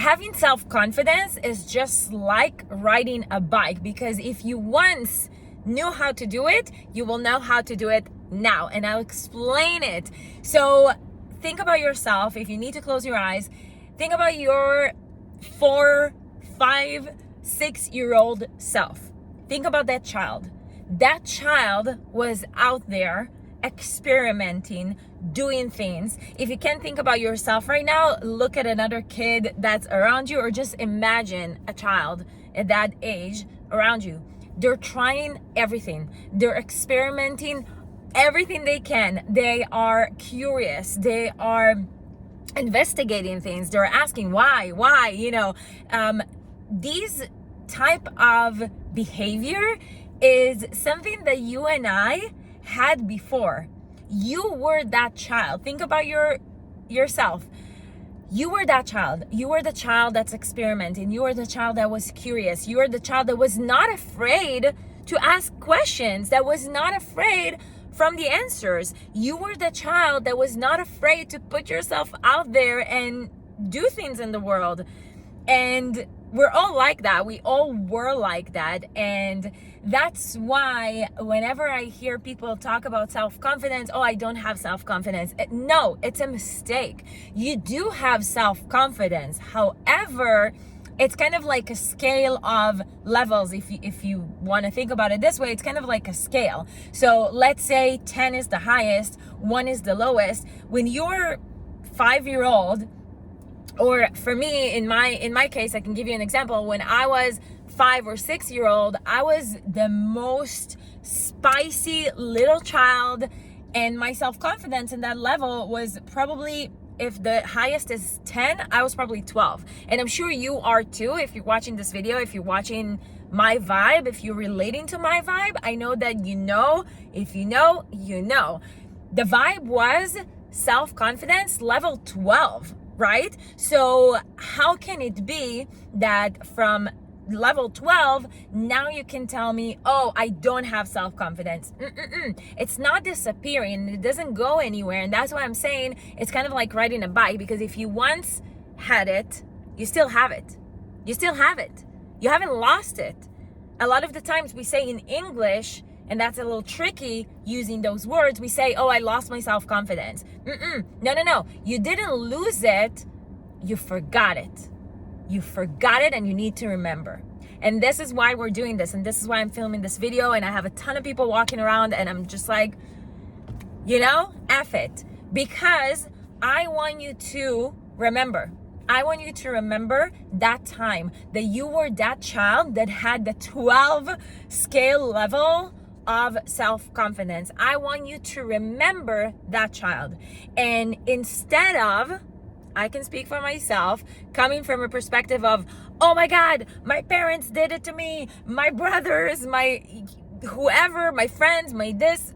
Having self-confidence is just like riding a bike, because if you once knew how to do it, you will know how to do it now, and I'll explain it. So think about yourself. If you need to close your eyes, think about your 4, 5, 6-year-old self. Think about that child. That child was out there experimenting, doing things. If you can't think about yourself right now, look at another kid that's around you, or just imagine a child at that age around you. They're trying everything. They're experimenting everything they can. They are curious. They are investigating things. They're asking why, these type of behavior is something that you and I had before. You were that child. Think about yourself. You were that child. You were the child that's experimenting. You were the child that was curious. You were the child that was not afraid to ask questions, that was not afraid from the answers. You were the child that was not afraid to put yourself out there and do things in the world. And we're all like that. We all were like that. And that's why whenever I hear people talk about self-confidence, oh, I don't have self-confidence. No, it's a mistake. You do have self-confidence. However, it's kind of like a scale of levels. If you want to think about it this way, it's kind of like a scale. So let's say 10 is the highest, 1 is the lowest. When you're 5-year-old, or for me, in my case, I can give you an example. When I was 5 or 6-year-old, I was the most spicy little child, and my self-confidence in that level was probably, if the highest is 10, I was probably 12. And I'm sure you are too. If you're watching this video, if you're watching my vibe, if you're relating to my vibe, I know that you know. If you know, you know. The vibe was self-confidence level 12. Right? So how can it be that from level 12, now you can tell me, oh, I don't have self-confidence? It's not disappearing. It doesn't go anywhere. And that's why I'm saying it's kind of like riding a bike, because if you once had it, you still have it. You still have it. You haven't lost it. A lot of the times we say in English, and that's a little tricky using those words, we say, oh, I lost my self-confidence. No. You didn't lose it. You forgot it. You forgot it, and you need to remember. And this is why we're doing this. And this is why I'm filming this video. And I have a ton of people walking around, and I'm just like, F it. Because I want you to remember. I want you to remember that time that you were that child that had the 12 scale level of self-confidence. I want you to remember that child. And instead of, I can speak for myself, coming from a perspective of, oh my God, my parents did it to me, my brothers, my whoever, my friends, my this,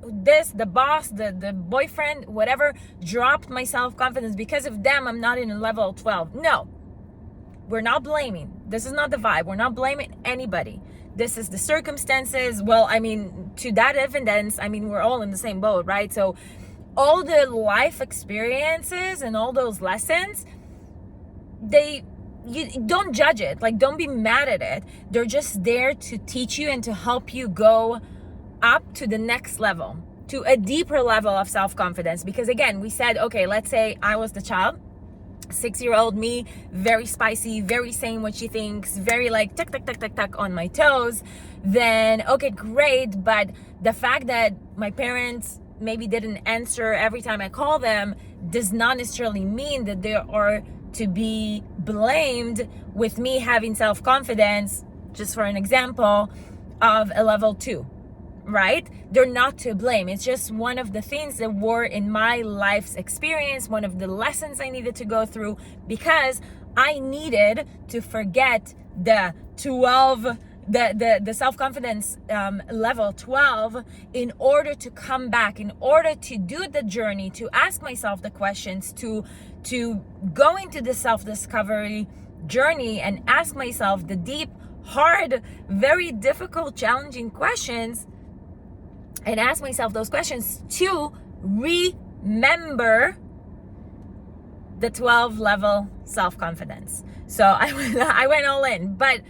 the boss, the boyfriend, whatever, dropped my self-confidence. Because of them, I'm not in a level 12. No, we're not blaming. This is not the vibe. We're not blaming anybody. This is the circumstances. Well, to that evidence, we're all in the same boat, right? So all the life experiences and all those lessons, you don't judge it. Like, don't be mad at it. They're just there to teach you and to help you go up to the next level, to a deeper level of self-confidence. Because again, we said, okay, let's say I was the child, 6-year-old me, very spicy, very saying what she thinks, very like tuck on my toes. Then, okay, great. But the fact that my parents maybe didn't answer every time I call them does not necessarily mean that they are to be blamed with me having self-confidence, just for an example, of a level 2. Right? They're not to blame. It's just one of the things that were in my life's experience, one of the lessons I needed to go through, because I needed to forget the 12, the self-confidence level 12, in order to come back, in order to do the journey, to ask myself the questions, to go into the self-discovery journey and ask myself the deep, hard, very difficult, challenging questions, and ask myself those questions to remember the 12 level self-confidence. So I went all in, but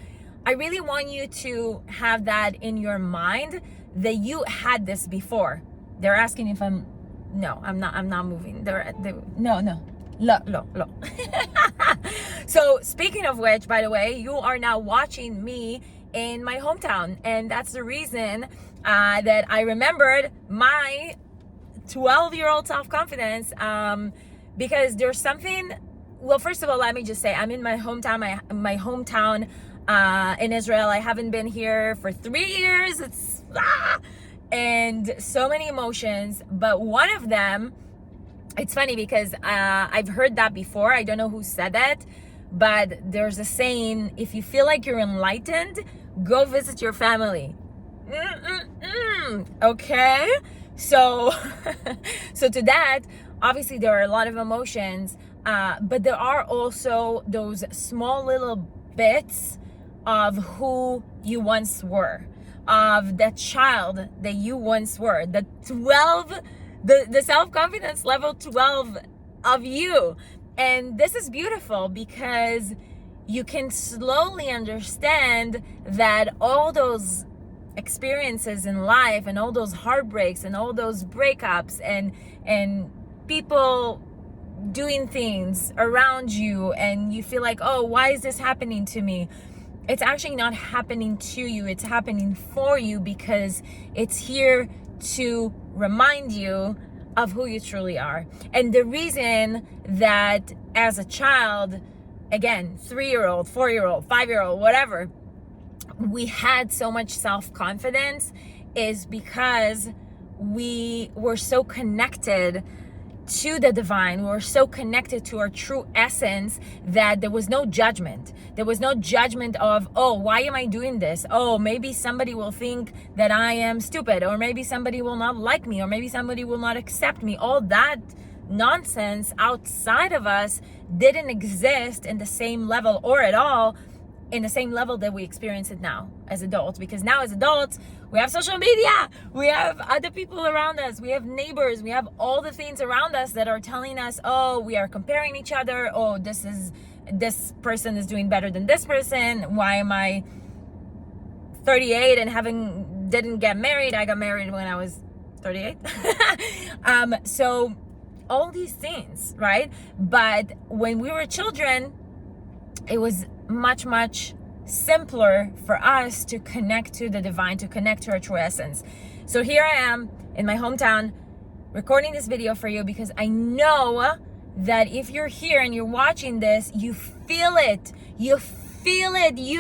I really want you to have that in your mind that you had this before. They're asking if I'm not moving. No. Look. So speaking of which, by the way, you are now watching me in my hometown, and that's the reason that I remembered my 12-year-old self-confidence, because there's something. Well, first of all, let me just say I'm in my hometown, my hometown in Israel. I haven't been here for 3 years. And so many emotions, but one of them, it's funny because I've heard that before. I don't know who said that, but there's a saying: if you feel like you're enlightened, go visit your family. Okay, so so to that, obviously there are a lot of emotions, but there are also those small little bits of who you once were, of that child that you once were, the self-confidence level 12 of you. And this is beautiful because you can slowly understand that all those experiences in life and all those heartbreaks and all those breakups and people doing things around you, and you feel like, oh, why is this happening to me? It's actually not happening to you. It's happening for you, because it's here to remind you of who you truly are. And the reason that as a child, again, 3-year-old, 4-year-old, 5-year-old, whatever, we had so much self-confidence is because we were so connected to the divine. We were so connected to our true essence that there was no judgment. There was no judgment of, oh, why am I doing this? Oh, maybe somebody will think that I am stupid, or maybe somebody will not like me, or maybe somebody will not accept me. All that nonsense outside of us didn't exist in the same level, or at all in the same level that we experience it now as adults. Because now as adults, we have social media, we have other people around us, we have neighbors, we have all the things around us that are telling us, oh, we are comparing each other. Oh, this person is doing better than this person. Why am I 38 and didn't get married? I got married when I was 38. So all these things, right? But when we were children, it was much, much simpler for us to connect to the divine, to connect to our true essence. So here I am in my hometown recording this video for you, because I know that if you're here and you're watching this, you feel it. You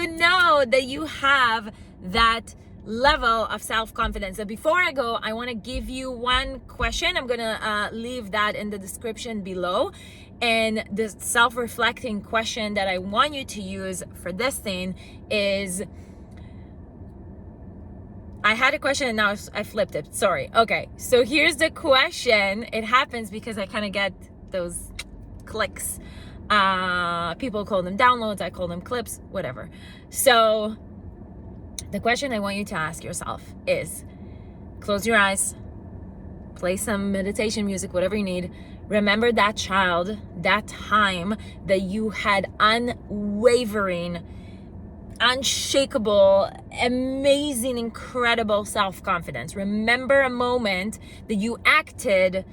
know that you have that level of self-confidence. So before I go, I want to give you one question. I'm gonna leave that in the description below. And the self-reflecting question that I want you to use for this thing is, I had a question and now I flipped it. Sorry. Okay. So here's the question. It happens because I kind of get those clicks. People call them downloads. I call them clips, whatever. So the question I want you to ask yourself is, close your eyes, play some meditation music, whatever you need. Remember that child, that time that you had unwavering, unshakable, amazing, incredible self-confidence. Remember a moment that you acted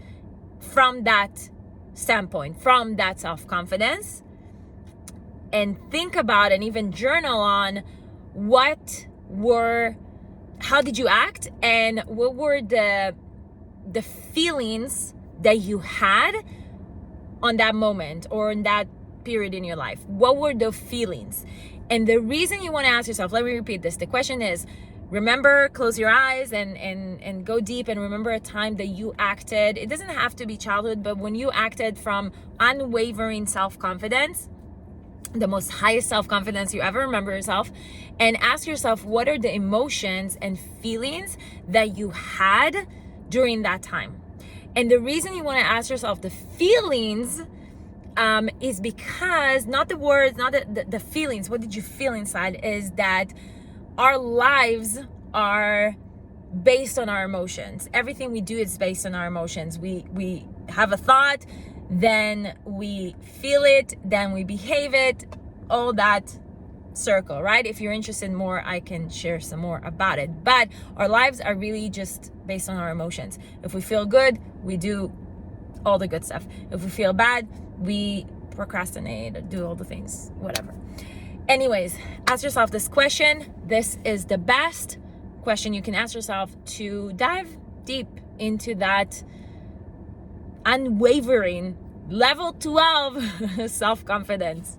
from that standpoint, from that self-confidence, and think about and even journal on how did you act, and what were the feelings that you had on that moment or in that period in your life. What were the feelings? And the reason you want to ask yourself, let me repeat this. The question is, remember, close your eyes and go deep and remember a time that you acted. It doesn't have to be childhood, but when you acted from unwavering self-confidence, the most highest self-confidence you ever remember yourself, and ask yourself, what are the emotions and feelings that you had during that time? And the reason you want to ask yourself the feelings is because, not the words, not the feelings, what did you feel inside, is that our lives are based on our emotions. Everything we do is based on our emotions. We have a thought, then we feel it, then we behave it, all that circle, right? If you're interested more, I can share some more about it. But our lives are really just based on our emotions. If we feel good, we do all the good stuff. If we feel bad, we procrastinate or do all the things, whatever. Anyways, ask yourself this question. This is the best question you can ask yourself to dive deep into that unwavering level 12 self-confidence.